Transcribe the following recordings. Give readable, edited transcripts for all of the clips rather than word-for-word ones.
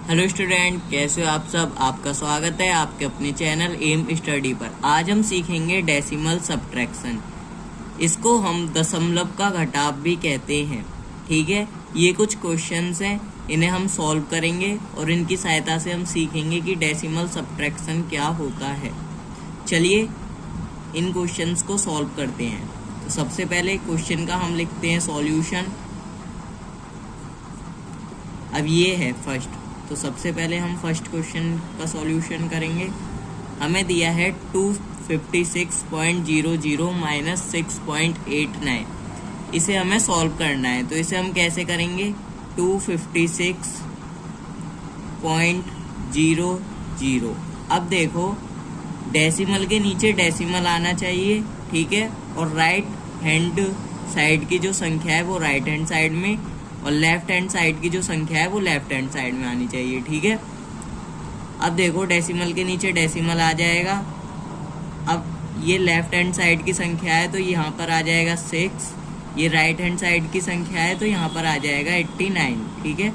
Hello student, कैसे हो आप सब। आपका स्वागत है आपके अपने चैनल एम स्टडी पर। आज हम सीखेंगे डेसिमल सब्ट्रैक्शन। इसको हम दशमलव का घटाव भी कहते हैं। ठीक है, ये कुछ क्वेश्चंस हैं, इन्हें हम सॉल्व करेंगे और इनकी सहायता से हम सीखेंगे कि डेसिमल सब्ट्रैक्शन क्या होता है। चलिए इन क्वेश्चंस को सॉल्व करते हैं। तो सबसे पहले क्वेश्चन का हम लिखते हैं सॉल्यूशन। अब ये है फर्स्ट, तो सबसे पहले हम फर्स्ट क्वेश्चन का सॉल्यूशन करेंगे। हमें दिया है 256.00 माइनस 6.89। इसे हमें सॉल्व करना है, तो इसे हम कैसे करेंगे। 256.00। अब देखो डेसिमल के नीचे डेसिमल आना चाहिए, ठीक है, और राइट हैंड साइड की जो संख्या है वो राइट हैंड साइड में, और लेफ्ट हैंड साइड की जो संख्या है वो लेफ्ट हैंड साइड में आनी चाहिए। ठीक है, अब देखो डेसिमल के नीचे डेसिमल आ जाएगा। अब ये लेफ्ट हैंड साइड की संख्या है तो यहाँ पर आ जाएगा 6। ये राइट हैंड साइड की संख्या है तो यहाँ पर आ जाएगा 89। ठीक है,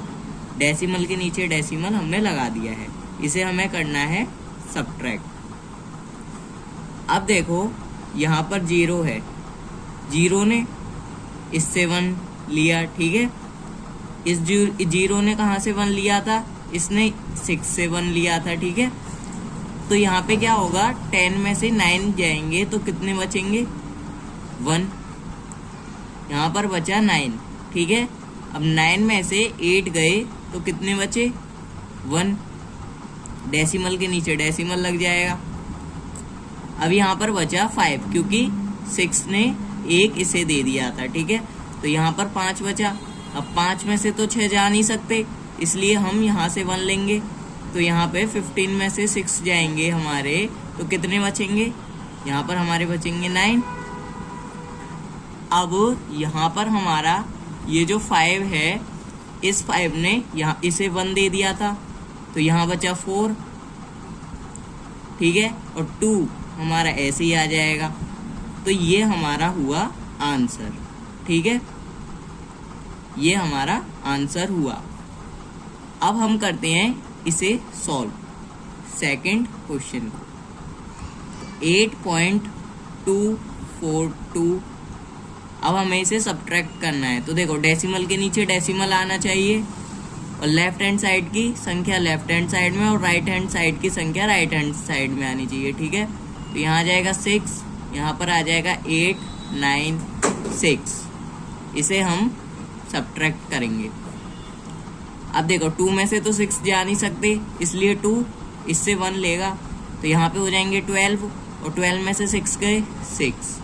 डेसिमल के नीचे डेसिमल हमने लगा दिया है। इसे हमें करना है सब्ट्रैक्ट। अब देखो यहाँ पर 0 है, 0 ने इससे 1 लिया। ठीक है, इस 0 ने कहाँ से 1 लिया था, इसने 6 से 1 लिया था। ठीक है, तो यहाँ पे क्या होगा, 10 में से 9 जाएंगे तो कितने बचेंगे, 1। यहाँ पर बचा 9। ठीक है, अब 9 में से 8 गए तो कितने बचे, 1। डेसिमल के नीचे डेसिमल लग जाएगा। अब यहाँ पर बचा 5, क्योंकि 6 ने 1 इसे दे दिया था। ठीक है, तो यहाँ पर 5 बचा। अब 5 में से तो 6 जा नहीं सकते, इसलिए हम यहाँ से 1 लेंगे। तो यहाँ पे 15 में से 6 जाएंगे हमारे, तो कितने बचेंगे, यहाँ पर हमारे बचेंगे 9। अब यहाँ पर हमारा ये जो 5 है, इस 5 ने यहाँ इसे 1 दे दिया था, तो यहाँ बचा 4। ठीक है, और 2 हमारा ऐसे ही आ जाएगा। तो ये हमारा हुआ आंसर। ठीक है, ये हमारा आंसर हुआ। अब हम करते हैं इसे सॉल्व। सेकंड क्वेश्चन को 8.242। अब हमें इसे सब्ट्रैक्ट करना है। तो देखो डेसिमल के नीचे डेसिमल आना चाहिए, और लेफ्ट हैंड साइड की संख्या लेफ्ट हैंड साइड में, और राइट हैंड साइड की संख्या राइट हैंड साइड में आनी चाहिए। ठीक है, तो यहाँ आ जाएगा 6, यहाँ पर आ जाएगा 896। इसे हम सब्ट्रैक्ट करेंगे। अब देखो 2 में से तो 6 जा नहीं सकते, इसलिए 2 इससे 1 लेगा, तो यहाँ पे हो जाएंगे 12, और 12 में से 6 गए 6।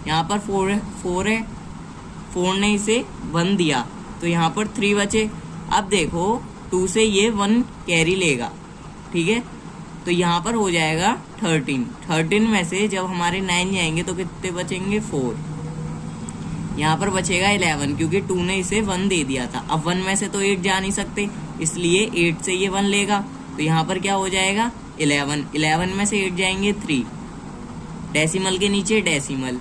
यहाँ पर 4 है, 4 ने इसे 1 दिया, तो यहाँ पर 3 बचे। अब देखो 2 से ये 1 कैरी लेगा। ठीक है, तो यहाँ पर हो जाएगा 13 में से जब हमारे 9 जाएंगे तो कितने बचेंगे, 4। यहाँ पर बचेगा 11, क्योंकि 2 ने इसे 1 दे दिया था। अब 1 में से तो 8 जा नहीं सकते, इसलिए 8 से ये 1 लेगा, तो यहाँ पर क्या हो जाएगा, 11 में से 8 जाएंगे 3। डेसिमल के नीचे डेसिमल।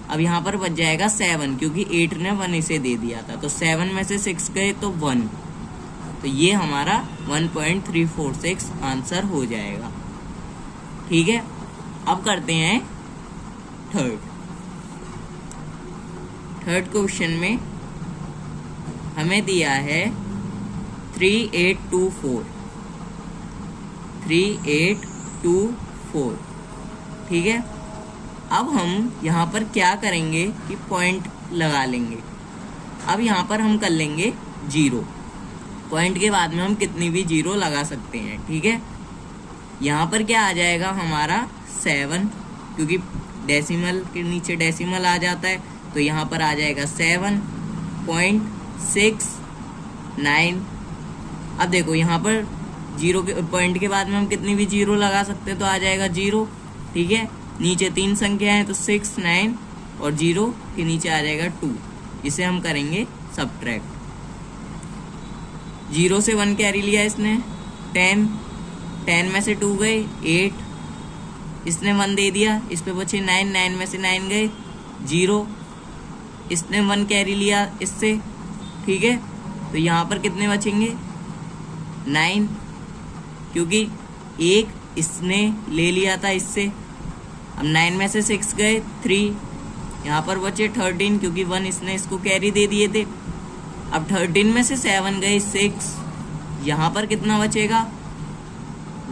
अब यहाँ पर बच जाएगा 7, क्योंकि 8 ने 1 इसे दे दिया था, तो 7 में से 6 गए तो 1। तो ये हमारा 1.346 आंसर हो जाएगा। ठीक है, अब करते हैं थर्ड क्वेश्चन में हमें दिया है 3824। ठीक है, अब हम यहाँ पर क्या करेंगे कि पॉइंट लगा लेंगे। अब यहाँ पर हम कर लेंगे 0। पॉइंट के बाद में हम कितनी भी 0 लगा सकते हैं। ठीक है, यहाँ पर क्या आ जाएगा हमारा 7, क्योंकि डेसिमल के नीचे डेसिमल आ जाता है, तो यहाँ पर आ जाएगा 7.69। अब देखो यहाँ पर 0 के पॉइंट के बाद में हम कितनी भी 0 लगा सकते हैं, तो आ जाएगा 0। ठीक है, नीचे 3 संख्या है, तो 6, 9 और 0 के नीचे आ जाएगा 2। इसे हम करेंगे सब्ट्रैक्ट। 0 से 1 कैरी लिया इसने, 10 में से 2 गए 8, इसने 1 दे दिया, इस पे बचे 9 में से 9 गए 0, इसने 1 कैरी लिया इससे। ठीक है, तो यहाँ पर कितने बचेंगे, 9, क्योंकि एक इसने ले लिया था इससे। अब 9 में से 6 गए 3, यहाँ पर बचे 13 क्योंकि 1 इसने इसको कैरी दे दिए थे। अब 13 में से 7 गए 6, यहाँ पर कितना बचेगा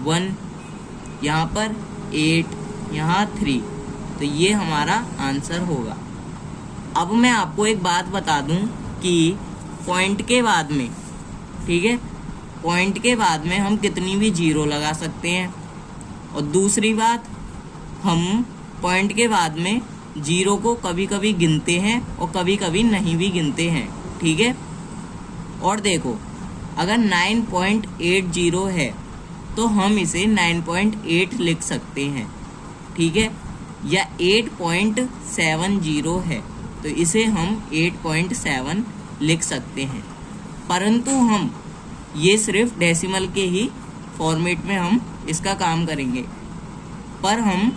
1, यहाँ पर 8, यहाँ 3, तो ये हमारा आंसर होगा। अब मैं आपको एक बात बता दूं कि पॉइंट के बाद में, ठीक है, पॉइंट के बाद में हम कितनी भी जीरो लगा सकते हैं। और दूसरी बात, हम पॉइंट के बाद में जीरो को कभी कभी गिनते हैं और कभी कभी नहीं भी गिनते हैं, ठीक है। और देखो, अगर 9.80 है तो हम इसे 9.8 लिख सकते हैं, ठीक है, या 8.70 है तो इसे हम 8.7 लिख सकते हैं। परंतु हम ये सिर्फ डेसिमल के ही फॉर्मेट में हम इसका काम करेंगे, पर हम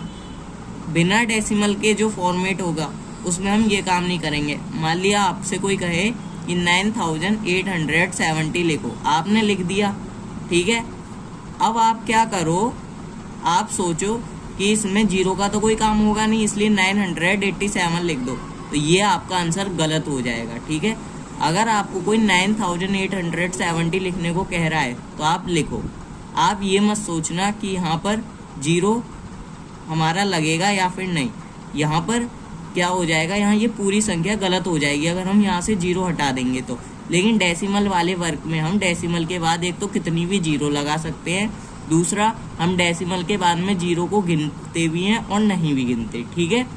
बिना डेसिमल के जो फॉर्मेट होगा उसमें हम ये काम नहीं करेंगे। मान लिया आपसे कोई कहे कि 9870 लिखो, आपने लिख दिया, ठीक है। अब आप क्या करो, आप सोचो कि इसमें जीरो का तो कोई काम होगा नहीं, इसलिए 987 लिख दो, तो ये आपका आंसर गलत हो जाएगा, ठीक है। अगर आपको कोई 9870 लिखने को कह रहा है तो आप लिखो। आप ये मत सोचना कि यहाँ पर जीरो हमारा लगेगा या फिर नहीं। यहाँ पर क्या हो जाएगा, यहाँ ये पूरी संख्या गलत हो जाएगी अगर हम यहाँ से जीरो हटा देंगे तो। लेकिन डेसिमल वाले वर्क में हम डेसिमल के बाद एक तो कितनी भी जीरो लगा सकते हैं, दूसरा हम डेसिमल के बाद में जीरो को गिनते भी हैं और नहीं भी गिनते, ठीक है।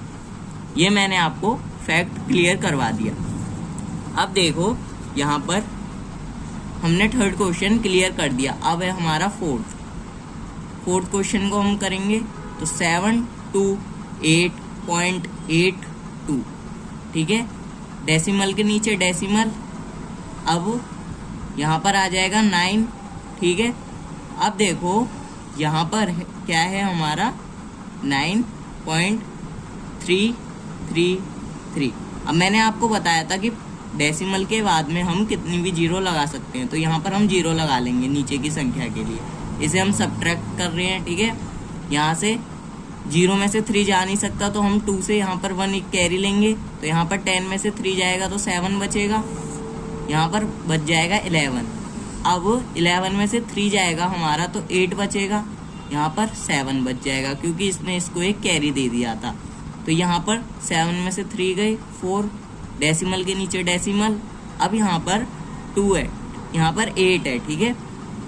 ये मैंने आपको फैक्ट क्लियर करवा दिया। अब देखो, यहाँ पर हमने थर्ड क्वेश्चन क्लियर कर दिया। अब है हमारा फोर्थ क्वेश्चन को हम करेंगे। तो 728.82, ठीक है, डेसिमल के नीचे डेसिमल। अब यहाँ पर आ जाएगा 9, ठीक है। अब देखो यहाँ पर क्या है हमारा 9.333। अब मैंने आपको बताया था कि डेसिमल के बाद में हम कितनी भी जीरो लगा सकते हैं, तो यहाँ पर हम जीरो लगा लेंगे नीचे की संख्या के लिए। इसे हम सब्ट्रैक्ट कर रहे हैं, ठीक है। यहाँ से जीरो में से 3 जा नहीं सकता तो हम 2 से यहाँ पर 1 एक कैरी लेंगे, तो यहाँ पर 10 में से 3 जाएगा तो 7 बचेगा, यहाँ पर बच जाएगा 11। अब 11 में से 3 जाएगा हमारा तो 8 बचेगा, यहाँ पर 7 बच जाएगा क्योंकि इसने इसको एक कैरी दे दिया था। तो यहाँ पर 7 में से 3 गए 4, डेसिमल के नीचे डेसिमल। अब यहाँ पर 2 है, यहाँ पर 8 है, ठीक है।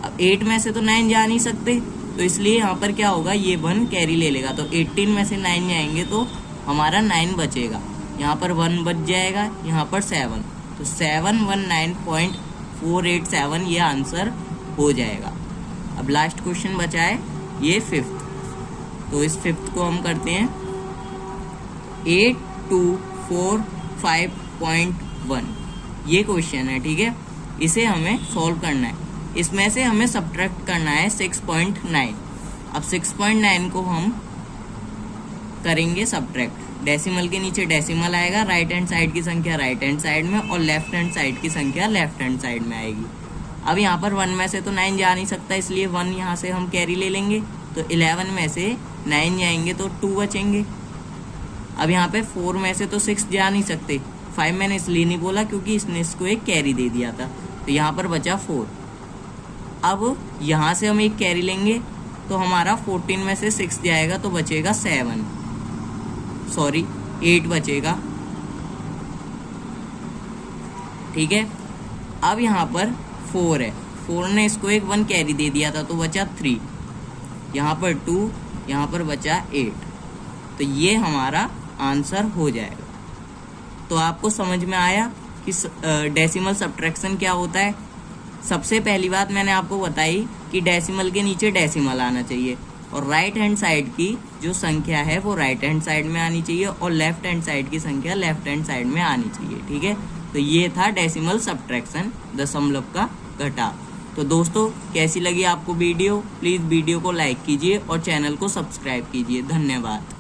अब 8 में से तो 9 जा नहीं सकते, तो इसलिए यहाँ पर क्या होगा, ये 1 कैरी ले लेगा, तो 18 में से 9 जाएंगे तो हमारा 9 बचेगा, यहाँ पर 1 बच जाएगा, यहाँ पर 7, तो 719.487 ये आंसर हो जाएगा। अब लास्ट क्वेश्चन बचा है ये 5th, तो इस 5th को हम करते हैं 8245.1, ये क्वेश्चन है, ठीक है। इसे हमें सॉल्व करना है। इसमें से हमें सब्ट्रैक्ट करना है 6.9। अब 6.9 को हम करेंगे सब्ट्रैक्ट। डेसिमल के नीचे डेसिमल आएगा, राइट हैंड साइड की संख्या राइट हैंड साइड में और लेफ्ट हैंड साइड की संख्या लेफ्ट हैंड साइड में आएगी। अब यहाँ पर 1 में से तो 9 जा नहीं सकता, इसलिए 1 यहाँ से हम कैरी ले लेंगे, तो 11 में से 9 जाएंगे तो 2 बचेंगे। अब यहाँ पे 4 में से तो 6 जा नहीं सकते, 5 मैंने इसलिए नहीं बोला क्योंकि इसने इसको एक कैरी दे दिया था, तो यहाँ पर बचा 4। अब यहाँ से हम एक कैरी लेंगे तो हमारा 14 में से 6 जाएगा तो बचेगा 8 बचेगा, ठीक है। अब यहाँ पर 4 है, 4 ने इसको एक 1 कैरी दे दिया था तो बचा 3, यहाँ पर 2, यहाँ पर बचा 8, तो ये हमारा आंसर हो जाएगा। तो आपको समझ में आया कि डेसिमल सब्ट्रैक्शन क्या होता है। सबसे पहली बात मैंने आपको बताई कि डेसिमल के नीचे डेसिमल आना चाहिए और राइट हैंड साइड की जो संख्या है वो राइट हैंड साइड में आनी चाहिए और लेफ्ट हैंड साइड की संख्या लेफ्ट हैंड साइड में आनी चाहिए, ठीक है। तो ये था डेसिमल सब्ट्रैक्शन, दशमलव का घटाव। तो दोस्तों, कैसी लगी आपको वीडियो? प्लीज़ वीडियो को लाइक कीजिए और चैनल को सब्सक्राइब कीजिए। धन्यवाद।